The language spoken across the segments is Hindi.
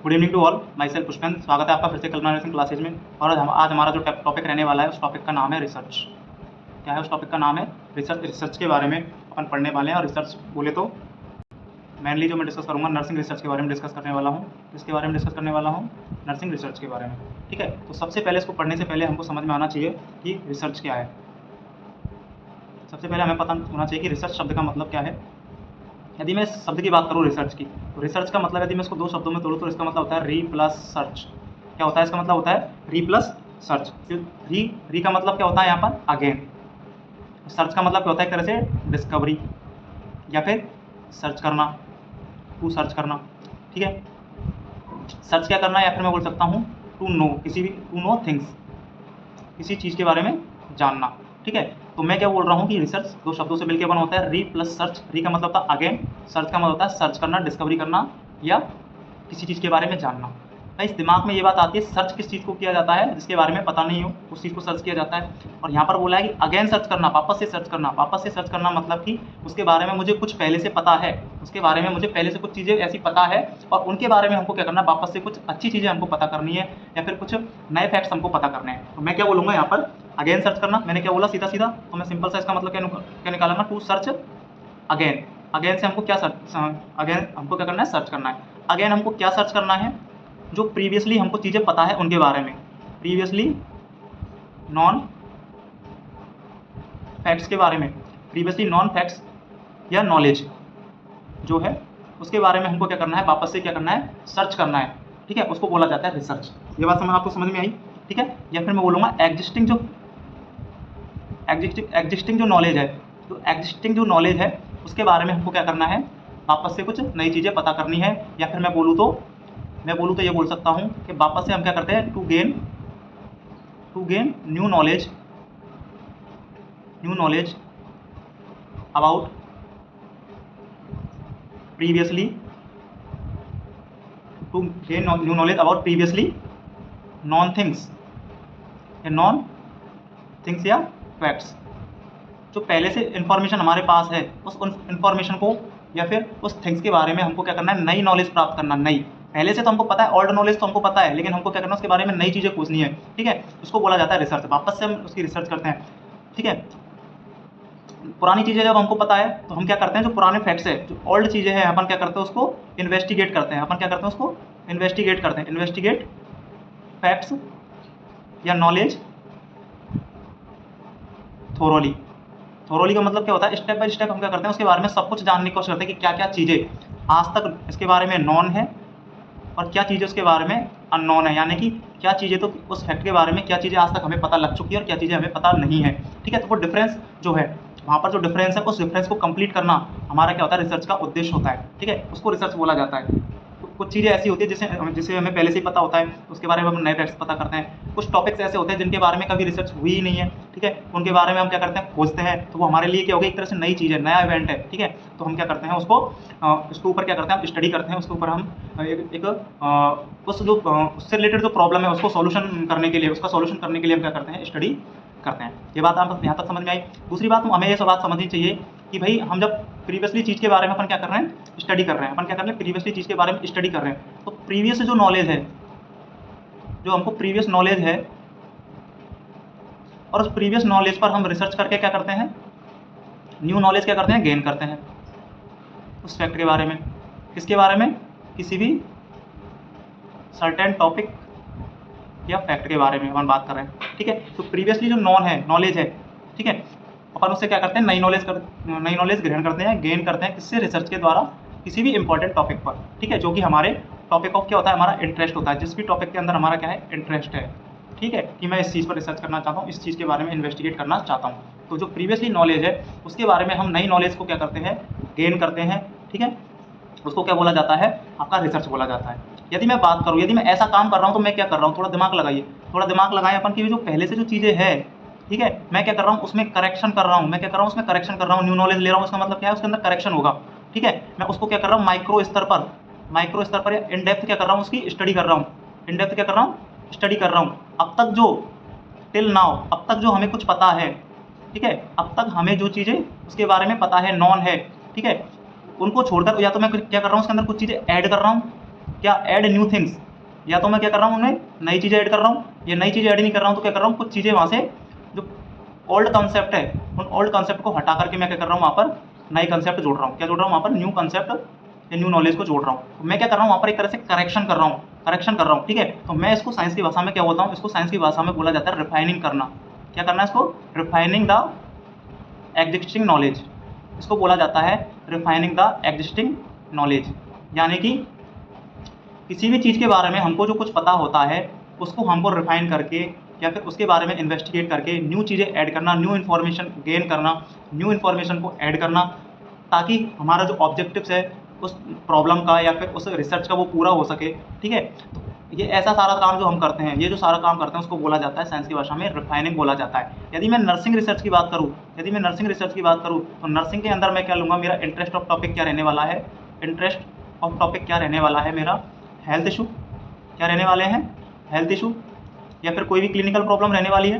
Good evening to all, myself Pushpendra. स्वागत है आपका फिर से कल्पना नर्सिंग क्लासेज में। और आज हमारा जो टॉपिक रहने वाला है उस टॉपिक का नाम है रिसर्च। क्या है उस टॉपिक का नाम है? रिसर्च। रिसर्च के बारे में अपन पढ़ने वाले हैं। और रिसर्च बोले तो मेनली जो मैं डिस्कस करूँगा नर्सिंग रिसर्च के बारे में डिस्कस करने वाला हूँ। किसके बारे में डिस्कस करने वाला हूँ? नर्सिंग रिसर्च के बारे में। ठीक है, तो सबसे पहले इसको पढ़ने से पहले हमको समझ में आना चाहिए कि रिसर्च क्या है। सबसे पहले हमें पता होना चाहिए कि रिसर्च शब्द का मतलब क्या है। यदि मैं शब्द की बात करूँ रिसर्च की, तो रिसर्च का मतलब यदि मैं इसको दो शब्दों में तोड़ूँ तो इसका मतलब होता है री प्लस सर्च। क्या होता है इसका मतलब? होता है री प्लस सर्च। री का मतलब क्या होता है यहाँ पर? अगेन। सर्च का मतलब क्या होता है? एक तरह से डिस्कवरी या फिर सर्च करना, टू सर्च करना। ठीक है, सर्च क्या करना है, या फिर मैं बोल सकता हूँ to know, to know things, किसी चीज़ के बारे में जानना। ठीक है, तो मैं क्या बोल रहा हूँ कि रिसर्च दो शब्दों से मिलकर बना होता है री प्लस सर्च। री का मतलब था अगेन, सर्च का मतलब होता है सर्च करना, डिस्कवरी करना या किसी चीज़ के बारे में जानना। भाई इस दिमाग में ये बात आती है, सर्च किस चीज़ को किया जाता है? जिसके बारे में पता नहीं हो उस चीज़ को सर्च किया जाता है। और यहाँ पर बोला है कि अगेन सर्च करना, वापस से सर्च करना। वापस से सर्च करना मतलब कि उसके बारे में मुझे कुछ पहले से पता है, उसके बारे में मुझे पहले से कुछ चीज़ें ऐसी पता है और उनके बारे में हमको क्या करना है? वापस से कुछ अच्छी चीज़ें हमको पता करनी है या फिर कुछ नए फैक्ट्स हमको पता करने हैं। तो मैं क्या बोलूँगा यहाँ पर? अगेन सर्च करना। मैंने क्या बोला सीधा सीधा? तो मैं सिंपल सा इसका मतलब क्या निकालूंगा? To search again. अगेन से हमको क्या सर्च, अगेन हमको क्या करना है? सर्च करना है। अगेन हमको क्या सर्च करना है? जो प्रीवियसली हमको चीज़ें पता है उनके बारे में, प्रीवियसली नॉन फैक्ट्स के बारे में, प्रीवियसली नॉन फैक्ट्स या नॉलेज जो है उसके बारे में हमको क्या करना है? वापस से क्या करना है? सर्च करना है। ठीक है, उसको बोला जाता है रिसर्च। ये बात आपको समझ में आई? ठीक है, या फिर मैं बोलूँगा एग्जिस्टिंग जो नॉलेज है, तो एग्जिस्टिंग जो नॉलेज है उसके बारे में हमको क्या करना है? वापस से कुछ नई चीज़ें पता करनी है। या फिर मैं बोलूँ तो ये बोल सकता हूँ कि वापस से हम क्या करते हैं? To gain new knowledge about previously, to gain new knowledge about previously known things या फैक्ट्स। जो पहले से इन्फॉर्मेशन हमारे पास है उस इन्फॉर्मेशन को या फिर उस थिंग्स के बारे में हमको क्या करना है? नई नॉलेज प्राप्त करना। नई, पहले से तो हमको पता है, ओल्ड नॉलेज तो हमको पता है, लेकिन हमको क्या करना है? उसके बारे में नई चीज़ें खोजनी है। ठीक है, उसको बोला जाता है रिसर्च। वापस से हम उसकी रिसर्च करते हैं। ठीक है, पुरानी चीज़ें जब हमको पता है तो हम क्या करते हैं? जो पुराने फैक्ट्स है, जो ओल्ड चीज़ें हैं, अपन क्या करते हैं? उसको इन्वेस्टिगेट करते हैं। अपन क्या करते हैं? उसको इन्वेस्टिगेट करते हैं। इन्वेस्टिगेट फैक्ट्स या नॉलेज थोरोली का मतलब क्या होता है? स्टेप बाय स्टेप हम क्या करते हैं? उसके बारे में सब कुछ जानने की कोशिश करते हैं कि क्या क्या चीज़ें आज तक इसके बारे में नॉन है और क्या चीज़ें उसके बारे में अननोन है। यानी कि क्या चीज़ें तो उस फैक्ट के बारे में, क्या चीज़ें आज तक हमें पता लग चुकी है और क्या चीज़ें हमें पता नहीं है। ठीक है, तो वो डिफरेंस जो है, वहाँ पर जो डिफरेंस है उस डिफरेंस को कंप्लीट करना हमारा क्या होता है? रिसर्च का उद्देश्य होता है। ठीक है, उसको रिसर्च बोला जाता है। कुछ चीज़ें ऐसी होती है जिसे हमें पहले से ही पता होता है, उसके बारे में हम नए फैक्ट्स पता करते हैं। कुछ टॉपिक्स ऐसे होते हैं जिनके बारे में कभी रिसर्च हुई ही नहीं है। ठीक है, उनके बारे में हम क्या करते हैं? खोजते हैं। तो वो हमारे लिए क्या होगा? एक तरह से नई चीज़ है, नया इवेंट है। ठीक है, तो हम क्या करते हैं? उसके ऊपर क्या करते हैं? हम स्टडी करते हैं। उसके ऊपर हम उससे रिलेटेड जो प्रॉब्लम है उसको सॉल्यूशन करने के लिए, उसका सॉल्यूशन करने के लिए हम क्या करते हैं? स्टडी करते हैं। ये बात आप यहाँ तक समझ में आई? दूसरी बात हमें ये बात समझनी चाहिए कि भाई हम जब प्रीवियसली चीज़ के बारे में अपन क्या कर रहे हैं? स्टडी कर रहे हैं। अपन क्या कर रहे हैं? प्रीवियसली चीज़ के बारे में स्टडी कर रहे हैं। तो प्रीवियस जो नॉलेज है, जो हमको प्रीवियस नॉलेज है, और उस प्रीवियस नॉलेज पर हम रिसर्च करके क्या करते हैं? न्यू नॉलेज क्या करते हैं? गेन करते हैं उस फैक्ट के बारे में। किसके बारे में? किसी भी सर्टेन टॉपिक या फैक्ट के बारे में अपन बात कर रहे हैं। ठीक है, तो प्रीवियसली जो नॉलेज है, ठीक है, अपन उससे क्या करते हैं? नई नॉलेज ग्रहण करते हैं, गेन करते हैं। किससे? रिसर्च के द्वारा, किसी भी इंपॉर्टेंट टॉपिक पर। ठीक है, जो कि हमारे टॉपिक ऑफ क्या होता है? हमारा इंटरेस्ट होता है। जिस भी टॉपिक के अंदर हमारा क्या है? इंटरेस्ट है। ठीक है, कि मैं इस चीज़ पर रिसर्च करना चाहता हूँ, इस चीज़ के बारे में इन्वेस्टिगेट करना चाहता हूँ। तो जो प्रीवियसली नॉलेज है उसके बारे में हम नई नॉलेज को क्या करते हैं? गेन करते हैं। ठीक है, उसको क्या बोला जाता है? आपका रिसर्च बोला जाता है। यदि मैं बात करूँ, यदि मैं ऐसा काम कर रहा हूँ तो मैं क्या कर रहा हूँ? थोड़ा दिमाग लगाइए, थोड़ा दिमाग लगाएं अपन की जो पहले से जो चीज़ें हैं। ठीक है, मैं क्या कर रहा हूँ? उसमें करेक्शन कर रहा हूँ। मैं क्या कर रहा हूँ? उसमें करेक्शन कर रहा हूँ। न्यू नॉलेज ले रहा हूँ, उसका मतलब क्या है? उसके अंदर करेक्शन होगा। ठीक है, मैं उसको क्या कर रहा हूँ? माइक्रो स्तर पर या इन डेप्थ क्या कर रहा हूँ? उसकी स्टडी कर रहा हूँ। इन डेप्थ क्या कर रहा हूँ? स्टडी कर रहा हूँ। अब तक जो हमें कुछ पता है, ठीक है, अब तक हमें जो चीज़ें उसके बारे में पता है, नॉन है, ठीक है, उनको छोड़कर या तो मैं क्या कर रहा हूँ? उसके अंदर कुछ चीज़ें ऐड कर रहा हूँ, क्या ऐड न्यू थिंग्स, या तो मैं क्या कर रहा हूँ उनमें नई चीज़ें ऐड कर रहा हूँ, या नई चीज़ें ऐड नहीं कर रहा हूँ तो क्या कर रहा हूँ कुछ चीज़ें वहाँ से जो ओल्ड कॉन्सेप्ट है उन ओल्ड कॉन्सेप्ट को हटा करके मैं क्या कर रहा हूँ वहाँ पर नए कॉन्सेप्ट जोड़ रहा हूँ। क्या जोड़ रहा हूँ वहाँ पर न्यू कॉन्सेप्ट या न्यू नॉलेज को जोड़ रहा हूँ। तो मैं क्या कर रहा हूँ वहाँ पर एक तरह से करेक्शन कर रहा हूँ, ठीक है। तो मैं इसको साइंस की भाषा में क्या बोलता हूँ, इसको साइंस की भाषा में बोला जाता है रिफाइनिंग करना। क्या करना है इसको, रिफाइनिंग द एग्जिस्टिंग नॉलेज, इसको बोला जाता है रिफाइनिंग द एग्जिस्टिंग नॉलेज। यानी कि किसी भी चीज़ के बारे में हमको जो कुछ पता होता है उसको हमको रिफाइन करके या फिर उसके बारे में इन्वेस्टिगेट करके न्यू चीज़ें ऐड करना, न्यू इन्फॉर्मेशन गेन करना, न्यू इन्फॉर्मेशन को ऐड करना, ताकि हमारा जो ऑब्जेक्टिव्स है उस प्रॉब्लम का या फिर उस रिसर्च का वो पूरा हो सके, ठीक है। तो ये ऐसा सारा काम जो हम करते हैं, ये जो सारा काम करते हैं उसको बोला जाता है साइंस की भाषा में रिफाइनिंग बोला जाता है। यदि मैं नर्सिंग रिसर्च की बात करूँ तो नर्सिंग के अंदर मैं क्या लूँगा, मेरा इंटरेस्ट ऑफ टॉपिक क्या रहने वाला है, इंटरेस्ट ऑफ टॉपिक क्या रहने वाला है मेरा, हेल्थ इशू क्या रहने वाले हैं, हेल्थ इशू या फिर कोई भी क्लिनिकल प्रॉब्लम रहने वाली है,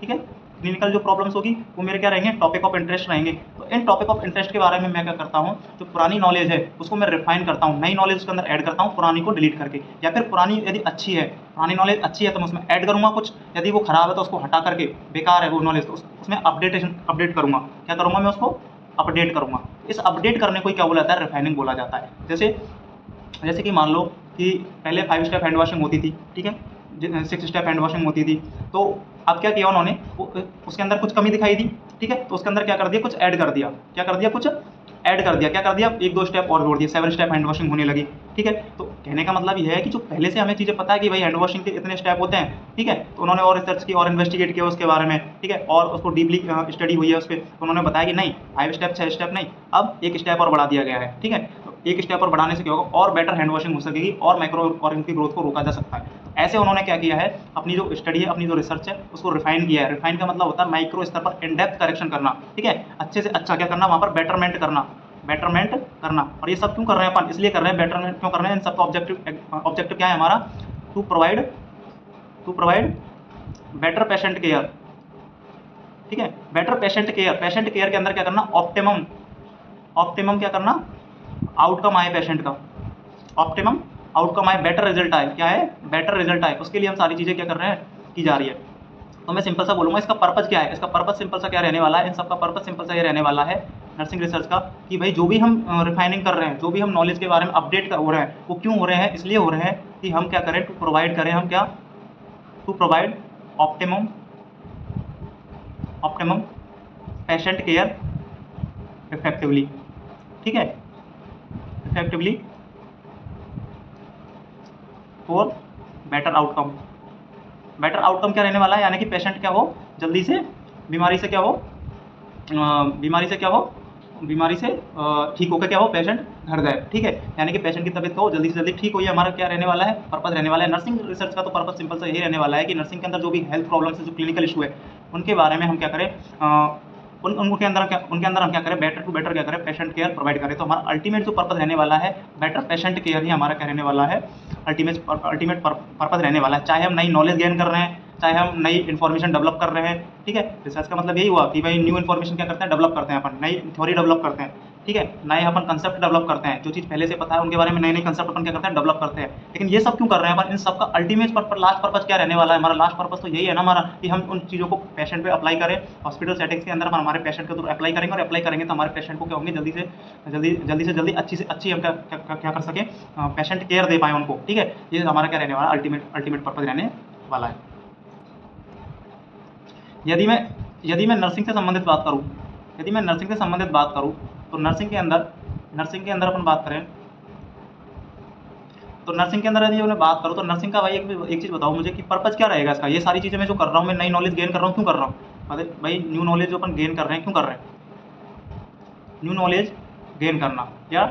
ठीक है। क्लिनिकल जो प्रॉब्लम्स होगी वो मेरे क्या रहेंगे, टॉपिक ऑफ इंटरेस्ट रहेंगे। तो इन टॉपिक ऑफ इंटरेस्ट के बारे में मैं क्या करता हूँ, जो पुरानी नॉलेज है उसको मैं रिफाइन करता हूँ, नई नॉलेज उसके अंदर ऐड करता हूँ, पुरानी को डिलीट करके। या फिर पुरानी यदि अच्छी है, पुरानी नॉलेज अच्छी है तो मैं उसमें ऐड करूँगा कुछ, यदि वो खराब है तो उसको हटा करके, बेकार है वो नॉलेज तो उसमें अपडेट करूँगा। क्या करूँगा मैं उसको अपडेट करूँगा। इस अपडेट करने को ही क्या बोला जाता है, रिफाइनिंग बोला जाता है। जैसे कि मान लो कि पहले 5 स्टेप हैंड वॉशिंग होती थी, ठीक है, 6 स्टेप हैंड वॉशिंग होती थी। तो अब क्या किया उन्होंने, उसके अंदर कुछ कमी दिखाई दी, ठीक है, तो उसके अंदर क्या कर दिया, कुछ ऐड कर दिया। क्या कर दिया, कुछ ऐड कर दिया। क्या कर दिया, 1-2 स्टेप और जोड़ दिए, 7 स्टेप हैंड वॉशिंग होने लगी, ठीक है। तो कहने का मतलब ये है कि जो पहले से हमें चीज़ें पता है कि भाई हैंड वॉशिंग के इतने स्टेप होते हैं, ठीक है, तो उन्होंने और रिसर्च की और इन्वेस्टिगेट किया उसके बारे में, ठीक है, और उसको डीपली स्टडी हुई है उस पर, तो उन्होंने बताया कि नहीं 5 स्टेप 6 स्टेप नहीं, अब 1 स्टेप और बढ़ा दिया गया है, ठीक है। तो 1 स्टेप और बढ़ाने से क्या होगा, और बेटर हैंड वॉशिंग हो सकेगी और माइक्रो ऑर्गेनिज्म की ग्रोथ को रोका जा सकता है। ऐसे उन्होंने क्या किया है, अपनी जो स्टडी है, अपनी जो रिसर्च है उसको रिफाइन किया है। रिफाइन का मतलब होता है माइक्रो स्तर पर इन डेप्थ करेक्शन करना, ठीक है, अच्छे से अच्छा क्या करना, वहाँ पर बेटरमेंट करना। और ये सब क्यों कर रहे हैं अपन, इसलिए कर रहे हैं, बेटरमेंट क्यों कर रहे हैं, इन सबका ऑब्जेक्टिव क्या है हमारा, to provide better patient care, ठीक है, बेटर पेशेंट केयर के अंदर क्या करना, ऑप्टिमम क्या करना, आउटकम आए पेशेंट का, ऑप्टिमम आउटकम आए, बेटर रिजल्ट आए, क्या है, बेटर रिजल्ट आए, उसके लिए हम सारी चीज़ें क्या कर रहे हैं, की जा रही है। तो मैं सिंपल सा बोलूँगा, इसका पर्पज़ क्या है, इसका पर्पज़ सिंपल सा क्या रहने वाला है, इन सबका पर्पज़ सिंपल सा ये रहने वाला है नर्सिंग रिसर्च का, कि भाई जो भी हम रिफाइनिंग कर रहे हैं, जो भी हम नॉलेज के बारे में अपडेट हो रहे हैं, वो क्यों हो रहे हैं, इसलिए हो रहे हैं कि हम क्या करें, to provide optimum patient care effectively, ठीक है, effectively for better outcome. Better outcome क्या रहने वाला है, यानी कि पेशेंट क्या हो, जल्दी से बीमारी से ठीक होकर क्या हो, पेशेंट घर जाए, ठीक है, यानी कि पेशेंट की तबीयत को जल्दी से जल्दी ठीक हो, ये हमारा क्या रहने वाला है, पर्पज़ रहने वाला है। नर्सिंग रिसर्च का तो पर्पज़ सिंपल सा यही रहने वाला है कि नर्सिंग के अंदर जो भी हेल्थ प्रॉब्लम्स है, जो क्लिनिकल इशू है, उनके बारे में हम क्या करें, उनके अंदर हम क्या करें, बेटर टू बेटर क्या करें, पेशेंट केयर प्रोवाइड करें। तो हमारा अल्टीमेट जो पर्पज़ रहने वाला है, बेटर पेशेंट केयर ही हमारा क्या रहने वाला है, अल्टीमेट पर्पज़ रहने वाला है। चाहे हम नई नॉलेज गेन कर रहे हैं, चाहे हम नई इन्फॉर्मेशन डेवलप कर रहे हैं, ठीक है। रिसर्च का मतलब यही हुआ कि भाई न्यू इन्फॉर्मेशन क्या करते हैं, डेवलप करते हैं अपन, नई थ्योरी डेवलप करते हैं, ठीक है, नए अपन कंसेप्ट डेवलप करते हैं, जो चीज़ पहले से पता है उनके बारे में नए कंसेप्ट अपन क्या करते हैं, डेवलप करते हैं। लेकिन ये सब क्यों कर रहे हैं अपन, इन सबका अल्टीमेट लास्ट पर्पज़ क्या रहने वाला है, हमारा लास्ट पर्पज़ तो यही है ना हमारा, कि हम उन चीज़ों को पेशेंट पे अप्लाई करें, हॉस्पिटल सेटिंग्स के अंदर हमारे पेशेंट के थ्रू अप्लाई करेंगे, और अप्लाई करेंगे तो हमारे पेशेंट को क्या होंगे, जल्दी से जल्दी अच्छी से अच्छी हम क्या कर सकें, पेशेंट केयर दे पाएँ उनको, ठीक है। ये हमारा क्या रहने वाला, अल्टीमेट पर्पज़ रहने वाला है। यदि मैं नर्सिंग से संबंधित बात करूँ, तो नर्सिंग के अंदर अपन बात करें, तो नर्सिंग के अंदर यदि मैं बात करूँ तो नर्सिंग का भाई एक चीज़ बताओ मुझे कि पर्पज़ क्या रहेगा इसका, ये सारी चीज़ें मैं जो कर रहा हूँ, मैं नई नॉलेज गेन कर रहा हूँ, क्यों कर रहा हूँ, मतलब भाई न्यू नॉलेज जो अपन गेन कर रहे हैं, क्यों कर रहे हैं, न्यू नॉलेज गेन करना, या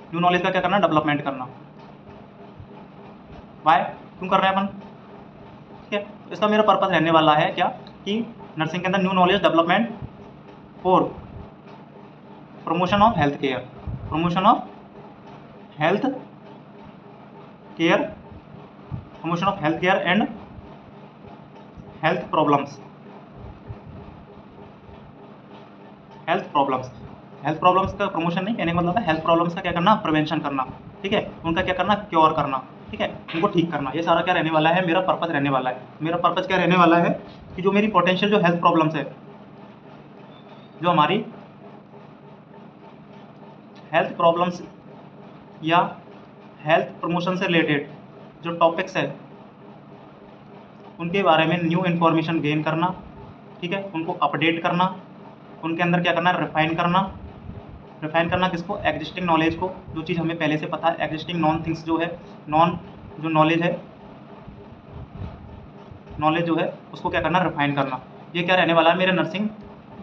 न्यू नॉलेज का क्या करना, डेवलपमेंट करना, वाई क्यों कर रहे हैं अपन, ठीक है। इसका मेरा पर्पज़ रहने वाला है क्या, कि नर्सिंग के अंदर new knowledge development for promotion of health care and health problems का प्रमोशन नहीं, कहने का मतलब है हेल्थ प्रॉब्लम्स का क्या करना, प्रिवेंशन करना, ठीक है, उनका क्या करना, क्योर करना, ठीक है, उनको ठीक करना। ये सारा क्या रहने वाला है, मेरा पर्पस रहने वाला है। मेरा पर्पस क्या रहने वाला है कि जो मेरी पोटेंशियल जो हेल्थ प्रॉब्लम्स है, जो हमारी हेल्थ प्रॉब्लम्स या हेल्थ प्रमोशन से रिलेटेड जो टॉपिक्स है उनके बारे में न्यू इन्फॉर्मेशन गेन करना, ठीक है, उनको अपडेट करना, उनके अंदर क्या करना, रिफाइन करना किसको, एग्जिस्टिंग नॉलेज को, जो चीज़ हमें पहले से पता है, एग्जिस्टिंग नॉन थिंग्स जो है, जो नॉलेज जो है उसको क्या करना, रिफाइन करना। ये क्या रहने वाला है, मेरे नर्सिंग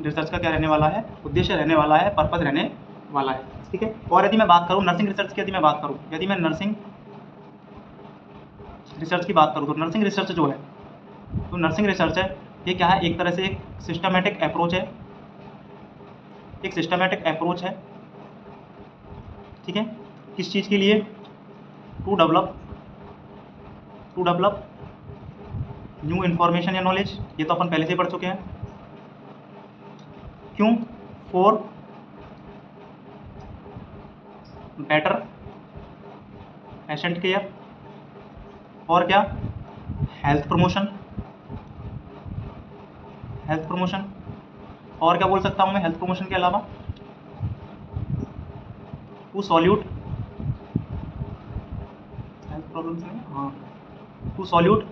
रिसर्च का क्या रहने वाला है, उद्देश्य रहने वाला है, पर्पस रहने वाला है, ठीक है। और यदि मैं बात करूँ नर्सिंग रिसर्च की, यदि मैं नर्सिंग रिसर्च की बात करूँ तो नर्सिंग रिसर्च जो है, तो नर्सिंग रिसर्च है, ये क्या है, एक तरह से एक सिस्टमेटिक अप्रोच है, ठीक है, किस चीज़ के लिए, टू डेवलप न्यू इन्फॉर्मेशन या नॉलेज, ये तो अपन पहले से पढ़ चुके हैं। क्यों, फॉर बेटर पेशेंट केयर, और क्या, हेल्थ प्रमोशन, और क्या बोल सकता हूँ मैं हेल्थ प्रमोशन के अलावा, टू सॉल्यूट हेल्थ प्रॉब्लम्स नहीं, हाँ, टू सॉल्यूट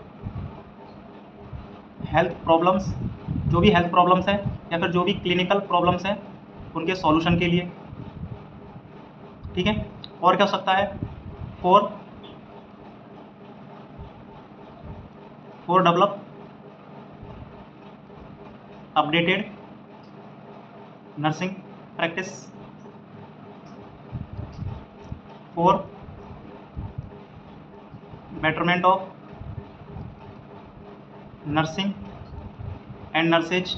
हेल्थ प्रॉब्लम्स, जो भी हेल्थ प्रॉब्लम्स है या फिर जो भी क्लिनिकल प्रॉब्लम्स हैं उनके सॉल्यूशन के लिए, ठीक है। और क्या हो सकता है, for develop updated nursing practice, for betterment of nursing and nurses,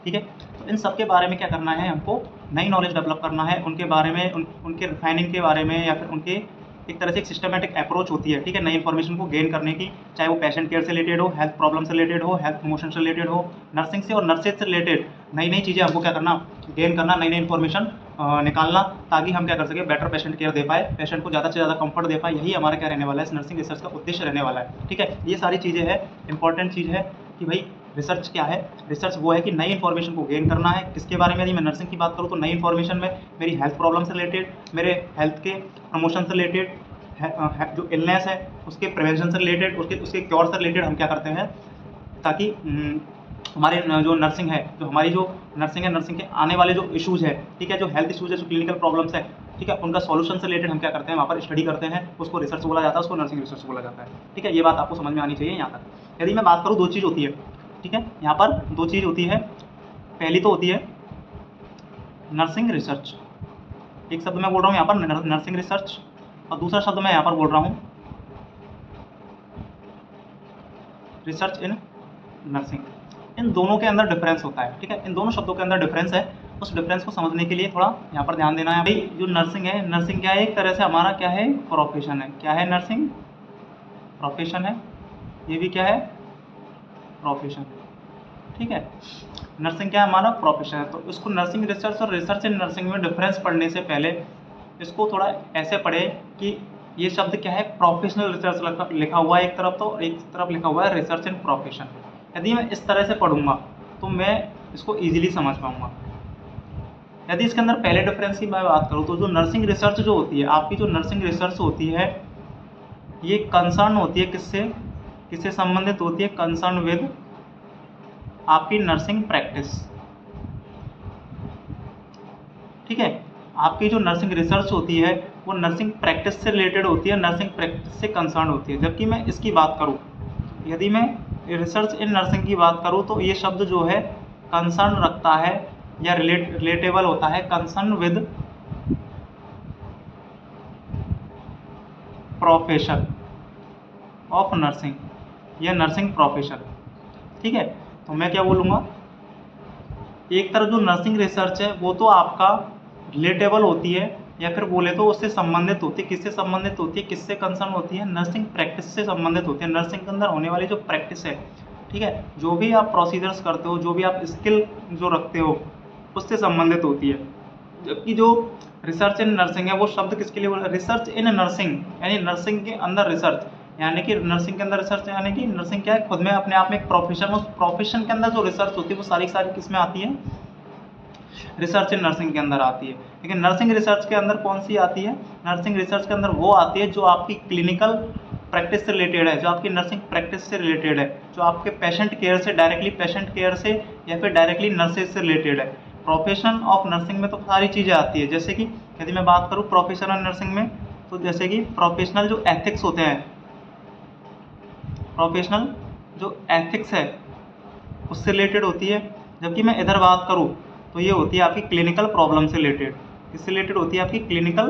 ठीक है। तो इन सब के बारे में क्या करना है, हमको नई नॉलेज डेवलप करना है, उनके बारे में, उनके रिफाइनिंग के बारे में, या फिर उनके एक तरह से एक सिस्टमेटिक अप्रोच होती है, ठीक है, नई इन्फॉर्मेशन को गेन करने की, चाहे वो पेशेंट केयर से रिलेटेड हो, हेल्थ प्रॉब्लम से रिलेटेड हो, हेल्थ प्रमोशन से रिलेटेड हो, नर्सिंग से और नर्सेज से रिलेटेड नई चीज़ें हमको क्या करना, गेन करना, नई इन्फॉर्मेशन निकालना, ताकि हम क्या कर सकें, बेटर पेशेंट केयर दे पाए, पेशेंट को ज़्यादा से ज़्यादा कंफर्ट दे पाए। यही हमारा क्या रहने वाला है, इस नर्सिंग रिसर्च का उद्देश्य रहने वाला है, ठीक है। ये सारी चीज़ें हैं, इंपॉर्टेंट चीज़ है कि भाई रिसर्च क्या है, रिसर्च वो है कि नई इन्फॉर्मेशन को गेन करना है। किसके बारे में, यदि मैं नर्सिंग की बात करूँ तो नई इन्फॉर्मेशन में मेरी हेल्थ प्रॉब्लम से रिलेटेड, मेरे हेल्थ के प्रमोशन से रिलेटेड, जो इलनेस है उसके प्रिवेंशन से रिलेटेड, उसके क्योर से रिलेटेड हम क्या करते हैं, ताकि हमारे जो नर्सिंग है, जो हमारी जो नर्सिंग है, नर्सिंग के आने वाले जो इश्यूज़ है, ठीक है, जो हेल्थ इश्यूज़ है, जो क्लिनिकल प्रॉब्लम्स है, ठीक है, उनका सॉल्यूशन से रिलेटेड हम क्या करते हैं, वहाँ पर स्टडी करते हैं, उसको रिसर्च बोला जाता है, उसको नर्सिंग रिसर्च बोला जाता है, ठीक है। ये बात आपको समझ में आनी चाहिए यहाँ तक। यदि मैं बात करूँ, दो चीज़ होती है, ठीक है, यहाँ पर दो चीज़ होती है। पहली तो होती है नर्सिंग रिसर्च, एक शब्द मैं बोल रहा हूँ यहाँ पर नर्सिंग रिसर्च, और दूसरा शब्द मैं यहाँ पर बोल रहा हूँ रिसर्च इन नर्सिंग। इन दोनों के अंदर डिफरेंस होता है, ठीक है, इन दोनों शब्दों के अंदर डिफरेंस है। उस डिफरेंस को समझने के लिए थोड़ा यहाँ पर ध्यान देना है। भाई जो नर्सिंग है, नर्सिंग क्या है, एक तरह से हमारा क्या है, प्रोफेशन है। क्या है, नर्सिंग प्रोफेशन है, ये भी क्या है, प्रोफेशन है, ठीक है। नर्सिंग क्या है, हमारा प्रोफेशन है। तो इसको नर्सिंग रिसर्च और रिसर्च इन नर्सिंग में डिफरेंस पढ़ने से पहले इसको थोड़ा ऐसे पढ़े कि ये शब्द क्या है, प्रोफेशनल रिसर्च लिखा हुआ है एक तरफ, तो एक तरफ लिखा हुआ है रिसर्च इन प्रोफेशन। यदि मैं इस तरह से पढ़ूंगा तो मैं इसको ईजिली समझ पाऊंगा। यदि इसके अंदर पहले डिफरेंस की मैं बात करूँ तो जो नर्सिंग रिसर्च जो होती है, आपकी जो नर्सिंग रिसर्च होती है, ये कंसर्न होती है किससे संबंधित होती है, कंसर्न विद आपकी नर्सिंग प्रैक्टिस, ठीक है। आपकी जो नर्सिंग रिसर्च होती है वो नर्सिंग प्रैक्टिस से रिलेटेड होती है, नर्सिंग प्रैक्टिस से कंसर्न होती है। जबकि मैं इसकी बात करूँ, यदि मैं रिसर्च इन नर्सिंग की बात करूँ तो ये शब्द जो है कंसर्न रखता है या रिलेटेबल होता है concern with profession of nursing या नर्सिंग प्रोफेशन, ठीक है। तो मैं क्या बोलूँगा, एक तरफ जो नर्सिंग रिसर्च है वो तो आपका रिलेटेबल होती है, या फिर बोले तो उससे संबंधित होती है। किससे संबंधित होती है, किससे कंसर्न होती है, नर्सिंग प्रैक्टिस से संबंधित होती है। नर्सिंग के अंदर होने वाली जो प्रैक्टिस है, ठीक है, जो भी आप प्रोसीजर्स करते हो, जो भी आप स्किल जो रखते हो, उससे संबंधित होती है। जबकि जो रिसर्च इन नर्सिंग है वो शब्द किसके लिए बोला, रिसर्च इन नर्सिंग, यानी नर्सिंग के अंदर रिसर्च, यानी कि नर्सिंग के अंदर रिसर्च, यानी कि नर्सिंग क्या है, खुद में अपने आप में एक प्रोफेशन, उस प्रोफेशन के अंदर जो रिसर्च होती है वो सारी किस में आती है, रिसर्च इन नर्सिंग के अंदर आती है। लेकिन नर्सिंग रिसर्च के अंदर कौन सी आती है, नर्सिंग रिसर्च के अंदर वो आती है जो आपकी क्लिनिकल प्रैक्टिस से रिलेटेड है, जो आपकी नर्सिंग प्रैक्टिस से रिलेटेड है, जो आपके पेशेंट केयर से डायरेक्टली, पेशेंट केयर से या फिर डायरेक्टली नर्सेज से रिलेटेड है। प्रोफेशन ऑफ नर्सिंग में तो सारी चीज़ें आती है, जैसे कि यदि मैं बात करूँ प्रोफेशनल नर्सिंग में, तो जैसे कि प्रोफेशनल जो एथिक्स होते हैं, प्रोफेशनल जो एथिक्स है उससे रिलेटेड होती है। जबकि मैं इधर बात करूँ तो ये होती है आपकी क्लिनिकल प्रॉब्लम से रिलेटेड, किससे रिलेटेड होती है, आपकी क्लिनिकल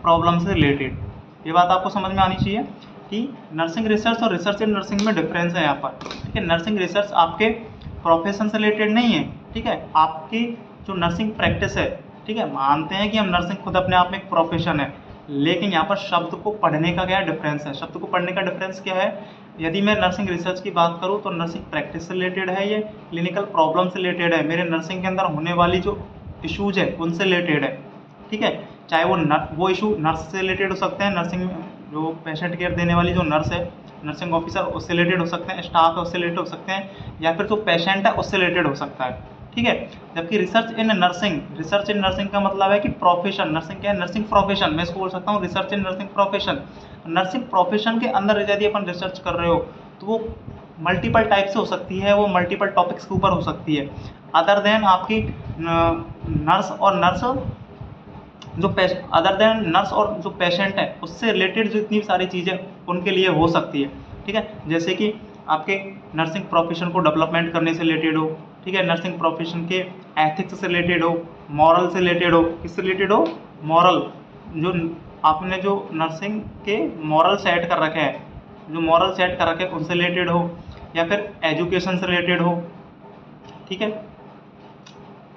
प्रॉब्लम से रिलेटेड। ये बात आपको समझ में आनी चाहिए कि नर्सिंग रिसर्च और रिसर्च इन नर्सिंग में डिफरेंस है यहाँ पर, ठीक है। नर्सिंग रिसर्च आपके प्रोफेशन से रिलेटेड नहीं है, ठीक है, आपकी जो नर्सिंग प्रैक्टिस है, ठीक है। मानते हैं कि हम नर्सिंग खुद अपने आप में एक प्रोफेशन है, लेकिन यहाँ पर शब्द को पढ़ने का क्या डिफरेंस है, शब्द को पढ़ने का डिफरेंस क्या है। यदि मैं नर्सिंग रिसर्च की बात करूँ तो नर्सिंग प्रैक्टिस से रिलेटेड है, ये क्लिनिकल प्रॉब्लम से रिलेटेड है, मेरे नर्सिंग के अंदर होने वाली जो इशूज़ है उनसे रिलेटेड है, ठीक है। चाहे वो इशू नर्स से रिलेटेड हो सकते हैं, नर्सिंग में जो पेशेंट केयर देने वाली जो नर्स है, नर्सिंग ऑफिसर, उससे रिलेटेड हो सकते हैं, स्टाफ है उससे रिलेटेड हो सकते हैं, या फिर जो पेशेंट है उससे रिलेटेड हो सकता है, ठीक है। जबकि research in nursing, research in nursing का मतलब है कि प्रोफेशन, नर्सिंग क्या है, नर्सिंग प्रोफेशन, मैं इसको बोल सकता हूँ research in nursing profession. Nursing profession के अंदर यदि अपन रिसर्च कर रहे हो तो वो मल्टीपल टाइप से हो सकती है, वो मल्टीपल टॉपिक्स के ऊपर हो सकती है, अदर देन आपकी नर्स और नर्स जो अदर देन नर्स और जो पेशेंट है उससे रिलेटेड जो इतनी सारी चीज़ें उनके लिए हो सकती है, ठीक है। जैसे कि आपके नर्सिंग प्रोफेशन को डेवलपमेंट करने से रिलेटेड हो, ठीक है, नर्सिंग प्रोफेशन के एथिक्स से रिलेटेड हो, मॉरल से रिलेटेड हो, किससे रिलेटेड हो, मॉरल, जो आपने जो नर्सिंग के मॉरल सेट कर रखे हैं, जो मॉरल सेट कर रखे हैं उनसे रिलेटेड हो, या फिर एजुकेशन से रिलेटेड हो, ठीक है।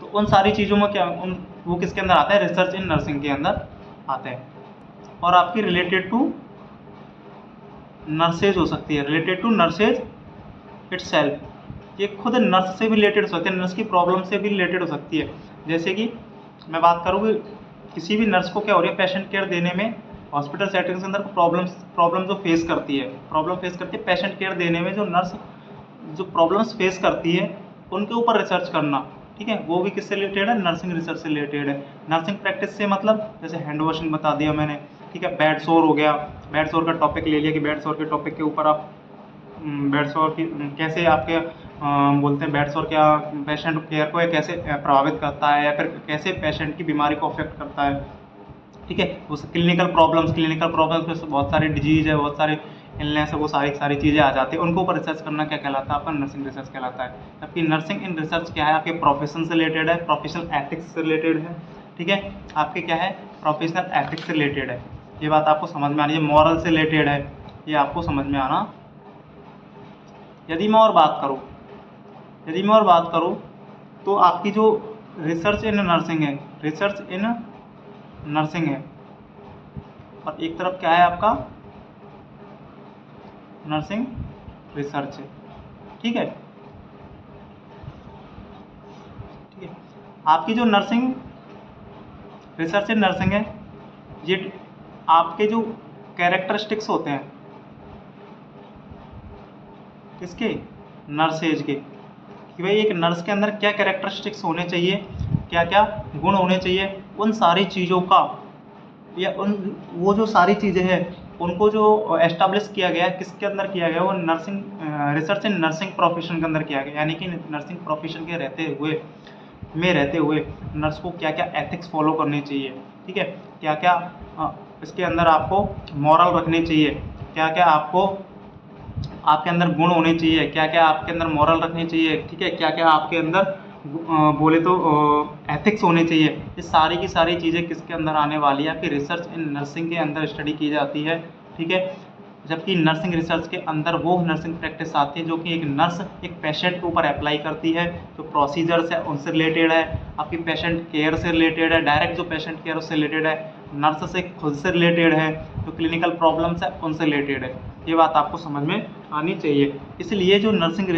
तो उन सारी चीज़ों में क्या वो किसके अंदर आता है, रिसर्च इन नर्सिंग के अंदर आते हैं। और आपकी रिलेटेड टू नर्सेज हो सकती है, रिलेटेड टू नर्सेज इटसेल्फ, ये खुद नर्स से भी रिलेटेड हो सकती है, नर्स की प्रॉब्लम से भी रिलेटेड हो सकती है। जैसे कि मैं बात करूँ कि किसी भी नर्स को क्या हो रही है, पेशेंट केयर देने में हॉस्पिटल सेटिंग के अंदर प्रॉब्लम जो फेस करती है, पेशेंट केयर देने में जो नर्स जो प्रॉब्लम्स फेस करती है उनके ऊपर रिसर्च करना, ठीक है, वो भी किससे रिलेटेड है, नर्सिंग रिसर्च से रिलेटेड है। नर्सिंग प्रैक्टिस से मतलब जैसे हैंड वॉशिंग बता दिया मैंने, ठीक है, बेड सोर हो गया, बेड सोर का टॉपिक ले लिया कि बेड सोर के टॉपिक के ऊपर आप बेड सोर की कैसे आपके बोलते हैं बेड सोर क्या पेशेंट केयर को कैसे प्रभावित करता है, या फिर कैसे पेशेंट की बीमारी को अफेक्ट करता है, ठीक है। उस क्लिनिकल प्रॉब्लम्स में बहुत सारी डिजीज़ है, बहुत सारे इलनेस है, वो सारी चीज़ें आ जाती है, उनको ऊपर रिसर्च करना क्या कहलाता है, आपका नर्सिंग रिसर्च कहलाता है। जबकि नर्सिंग इन रिसर्च क्या है, आपके प्रोफेशन से रिलेटेड है, प्रोफेशनल एथिक्स से रिलेटेड है, ठीक है, आपके क्या है, प्रोफेशनल एथिक्स से रिलेटेड है। ये बात आपको समझ में आ रही है, मॉरल से रिलेटेड है, ये आपको समझ में आना। यदि मैं और बात करूँ तो आपकी जो रिसर्च इन नर्सिंग है, रिसर्च इन नर्सिंग है, और एक तरफ क्या है आपका नर्सिंग रिसर्च है, ठीक है। आपकी जो नर्सिंग रिसर्च इन नर्सिंग है, ये आपके जो कैरेक्टरिस्टिक्स होते हैं किसके, नर्सेज के, कि भाई एक नर्स के अंदर क्या कैरेक्टरिस्टिक्स होने चाहिए, क्या क्या गुण होने चाहिए, उन सारी चीज़ों का या वो जो सारी चीज़ें हैं उनको जो एस्टाब्लिश किया गया है, किसके अंदर किया गया, वो nursing research in nursing profession के अंदर किया गया। यानी कि नर्सिंग प्रोफेशन के रहते हुए नर्स को क्या क्या एथिक्स फॉलो करने चाहिए, ठीक है, क्या क्या इसके अंदर आपको मॉरल रखने चाहिए, क्या क्या आपको आपके अंदर गुण होने चाहिए, क्या क्या आपके अंदर मॉरल रखने चाहिए, ठीक है, क्या क्या आपके अंदर बोले तो एथिक्स होने चाहिए। ये सारी की सारी चीज़ें किसके अंदर आने वाली है, आपकी रिसर्च इन नर्सिंग के अंदर स्टडी की जाती है, ठीक है। जबकि नर्सिंग रिसर्च के अंदर वो नर्सिंग प्रैक्टिस आती है जो कि एक नर्स एक पेशेंट के ऊपर अप्लाई करती है, जो प्रोसीजर्स है उनसे रिलेटेड है, आपकी पेशेंट केयर से रिलेटेड है, डायरेक्ट जो पेशेंट केयर उससे रिलेटेड है, नर्स से खुद से रिलेटेड है, जो क्लिनिकल प्रॉब्लम्स है उनसे रिलेटेड है। ये बात आपको समझ में आनी चाहिए। इसलिए जो नर्सिंग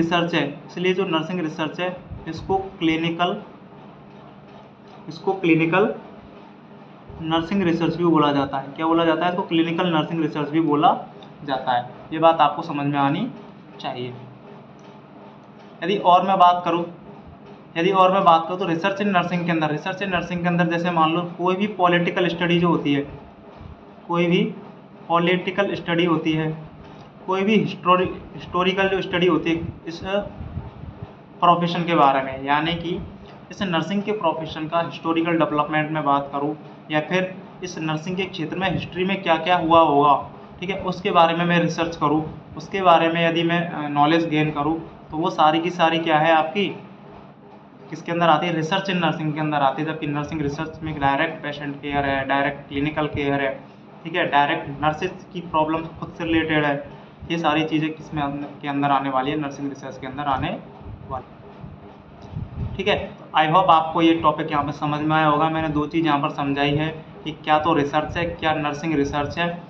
रिसर्च है इसको क्लिनिकल इसको क्लिनिकल नर्सिंग रिसर्च भी बोला जाता है। क्या बोला जाता है? इसको क्लिनिकल नर्सिंग रिसर्च भी बोला जाता है। ये बात आपको समझ में आनी चाहिए। यदि और मैं बात करूँ तो रिसर्च इन नर्सिंग के अंदर जैसे मान लो कोई भी पॉलिटिकल स्टडी जो होती है, कोई भी हिस्टोरिकल जो स्टडी होती है इस प्रोफेशन के बारे में, यानी कि इस नर्सिंग के प्रोफेशन का हिस्टोरिकल डेवलपमेंट में बात करूं, या फिर इस नर्सिंग के क्षेत्र में हिस्ट्री में क्या क्या हुआ होगा, ठीक है, उसके बारे में मैं रिसर्च करूं, उसके बारे में यदि मैं नॉलेज गेन करूं, तो वो सारी की सारी क्या है आपकी किसके अंदर आती है? रिसर्च इन नर्सिंग के अंदर आती है। जबकि नर्सिंग रिसर्च में डायरेक्ट पेशेंट केयर है, डायरेक्ट क्लिनिकल केयर है, ठीक है, डायरेक्ट नर्सिस की प्रॉब्लम खुद से रिलेटेड है। ये सारी चीज़ें किसमें के अंदर आने वाली है? नर्सिंग रिसर्च के अंदर आने वाली। ठीक है, आई होप आपको ये टॉपिक यहाँ पर समझ में आया होगा। मैंने दो चीज़ यहाँ पर समझाई है कि क्या तो रिसर्च है, क्या नर्सिंग रिसर्च है,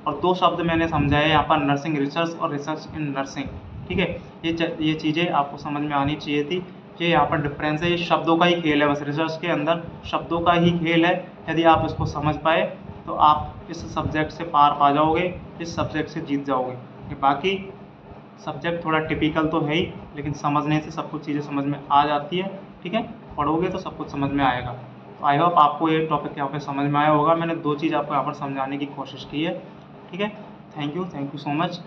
और दो शब्द मैंने समझाए यहाँ पर, नर्सिंग रिसर्च और रिसर्च इन नर्सिंग। ठीक है, ये चीज़ें आपको समझ में आनी चाहिए थी। ये यहाँ पर डिफरेंस है, ये शब्दों का ही खेल है, बस रिसर्च के अंदर शब्दों का ही खेल है। यदि आप इसको समझ पाए तो आप इस सब्जेक्ट से पार पा जाओगे, इस सब्जेक्ट से जीत जाओगे। बाकी सब्जेक्ट थोड़ा टिपिकल तो है ही, लेकिन समझने से सब कुछ चीज़ें समझ में आ जाती है। ठीक है, पढ़ोगे तो सब कुछ समझ में आएगा। तो आई होप आपको ये टॉपिक यहाँ पे समझ में आया होगा। मैंने दो चीज़ आपको यहाँ पर समझाने की कोशिश की है। ठीक है, थैंक यू सो मच।